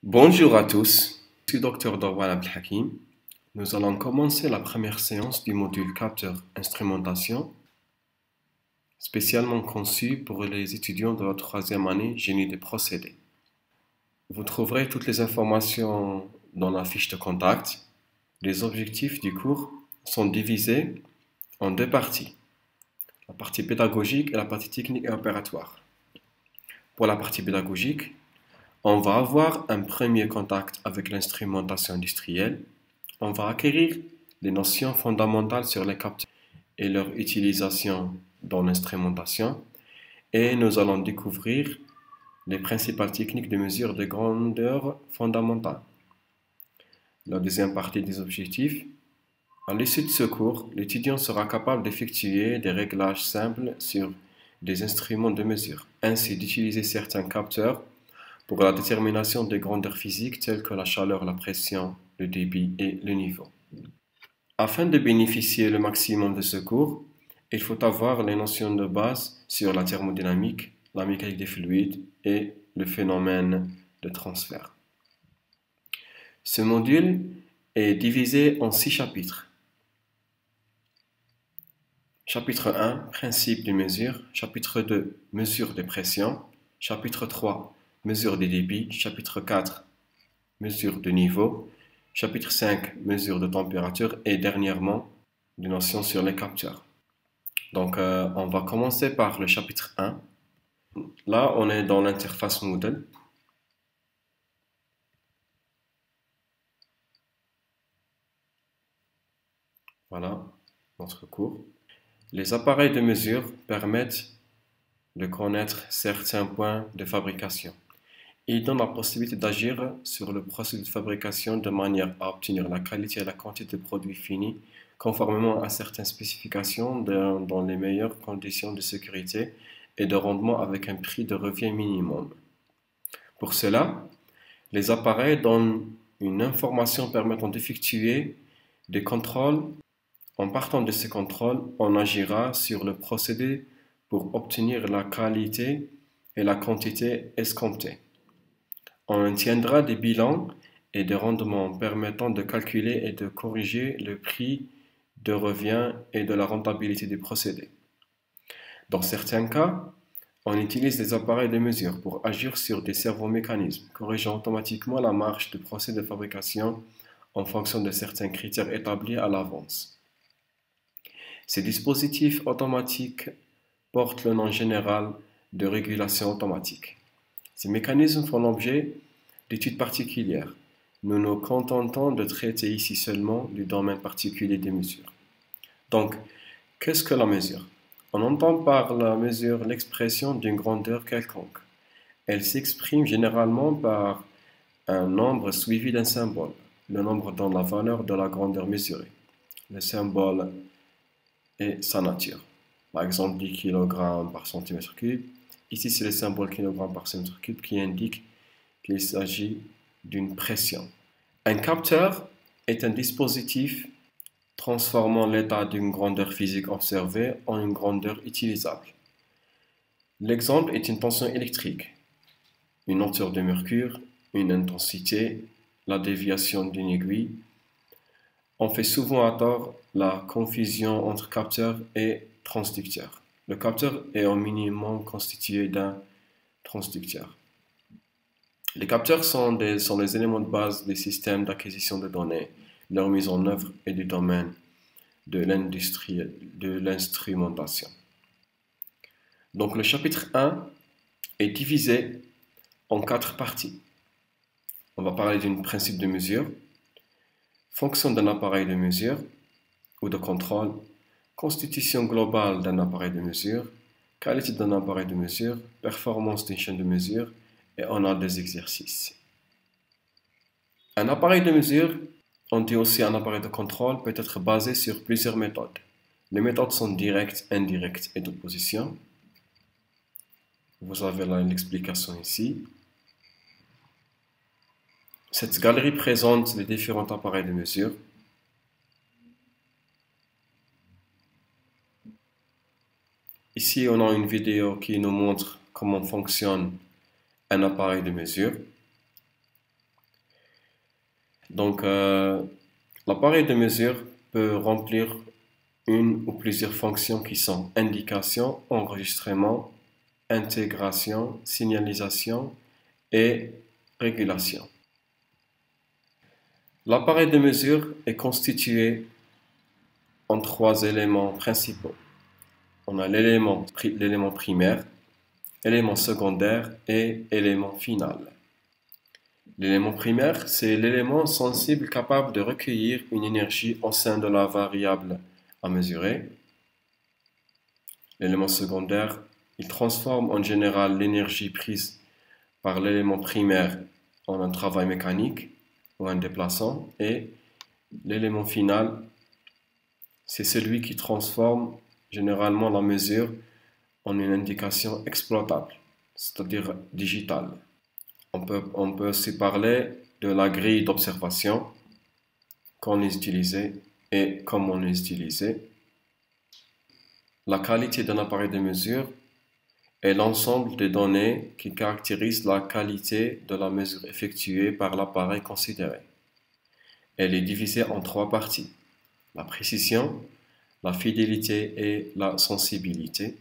Bonjour à tous, je suis Dr Dorwan Abdelhakim. Nous allons commencer la première séance du module capteur instrumentation, spécialement conçu pour les étudiants de la troisième année génie des procédés. Vous trouverez toutes les informations dans la fiche de contact. Les objectifs du cours sont divisés en deux parties, la partie pédagogique et la partie technique et opératoire. Pour la partie pédagogique, on va avoir un premier contact avec l'instrumentation industrielle. On va acquérir les notions fondamentales sur les capteurs et leur utilisation dans l'instrumentation. Et nous allons découvrir les principales techniques de mesure de grandeur fondamentale. La deuxième partie des objectifs. À l'issue de ce cours, l'étudiant sera capable d'effectuer des réglages simples sur des instruments de mesure, ainsi d'utiliser certains capteurs pour la détermination des grandeurs physiques telles que la chaleur, la pression, le débit et le niveau. Afin de bénéficier le maximum de ce cours, il faut avoir les notions de base sur la thermodynamique, la mécanique des fluides et le phénomène de transfert. Ce module est divisé en 6 chapitres. Chapitre 1, principe de mesure. Chapitre 2, mesure des pressions. Chapitre 3, mesure des débits. Chapitre 4, mesure de niveau. Chapitre 5, mesure de température. Et dernièrement, des notions sur les capteurs. Donc, on va commencer par le chapitre 1. Là, on est dans l'interface Moodle. Voilà, notre cours. Les appareils de mesure permettent de connaître certains points de fabrication. Ils donnent la possibilité d'agir sur le processus de fabrication de manière à obtenir la qualité et la quantité de produits finis conformément à certaines spécifications dans les meilleures conditions de sécurité et de rendement avec un prix de revient minimum. Pour cela, les appareils donnent une information permettant d'effectuer des contrôles. En partant de ces contrôles, on agira sur le procédé pour obtenir la qualité et la quantité escomptées. On obtiendra des bilans et des rendements permettant de calculer et de corriger le prix de revient et de la rentabilité du procédé. Dans certains cas, on utilise des appareils de mesure pour agir sur des servomécanismes, corrigeant automatiquement la marge du procédé de fabrication en fonction de certains critères établis à l'avance. Ces dispositifs automatiques portent le nom général de régulation automatique. Ces mécanismes font l'objet d'études particulières. Nous nous contentons de traiter ici seulement du domaine particulier des mesures. Donc, qu'est-ce que la mesure? On entend par la mesure l'expression d'une grandeur quelconque. Elle s'exprime généralement par un nombre suivi d'un symbole. Le nombre donne la valeur de la grandeur mesurée. Le symbole est sa nature. Par exemple, 10 kg par centimètre cube. Ici, c'est le symbole kg par centimètre cube qui indique qu'il s'agit d'une pression. Un capteur est un dispositif transformant l'état d'une grandeur physique observée en une grandeur utilisable. L'exemple est une tension électrique, une hauteur de mercure, une intensité, la déviation d'une aiguille. On fait souvent à tort la confusion entre capteur et transducteur. Le capteur est au minimum constitué d'un transducteur. Les capteurs sont les éléments de base des systèmes d'acquisition de données. Leur mise en œuvre est du domaine de l'industrie de l'instrumentation. Donc le chapitre 1 est divisé en 4 parties. On va parler d'un principe de mesure, fonction d'un appareil de mesure ou de contrôle, constitution globale d'un appareil de mesure, qualité d'un appareil de mesure, performance d'une chaîne de mesure, et on a des exercices. Un appareil de mesure, on dit aussi un appareil de contrôle, peut être basé sur plusieurs méthodes. Les méthodes sont directes, indirectes et d'opposition. Vous avez l'explication ici. Cette galerie présente les différents appareils de mesure. Ici, on a une vidéo qui nous montre comment fonctionne un appareil de mesure. Donc, l'appareil de mesure peut remplir une ou plusieurs fonctions qui sont indication, enregistrement, intégration, signalisation et régulation. L'appareil de mesure est constitué en trois éléments principaux. On a l'élément primaire, élément secondaire et élément final. L'élément primaire, c'est l'élément sensible capable de recueillir une énergie au sein de la variable à mesurer. L'élément secondaire, il transforme en général l'énergie prise par l'élément primaire en un travail mécanique ou un déplaçant. Et l'élément final, c'est celui qui transforme généralement la mesure en une indication exploitable, c'est-à-dire digitale. On peut aussi parler de la grille d'observation qu'on est utilisé et comment on est utilisé. La qualité d'un appareil de mesure est l'ensemble des données qui caractérisent la qualité de la mesure effectuée par l'appareil considéré. Elle est divisée en trois parties: la précision, la fidélité et la sensibilité.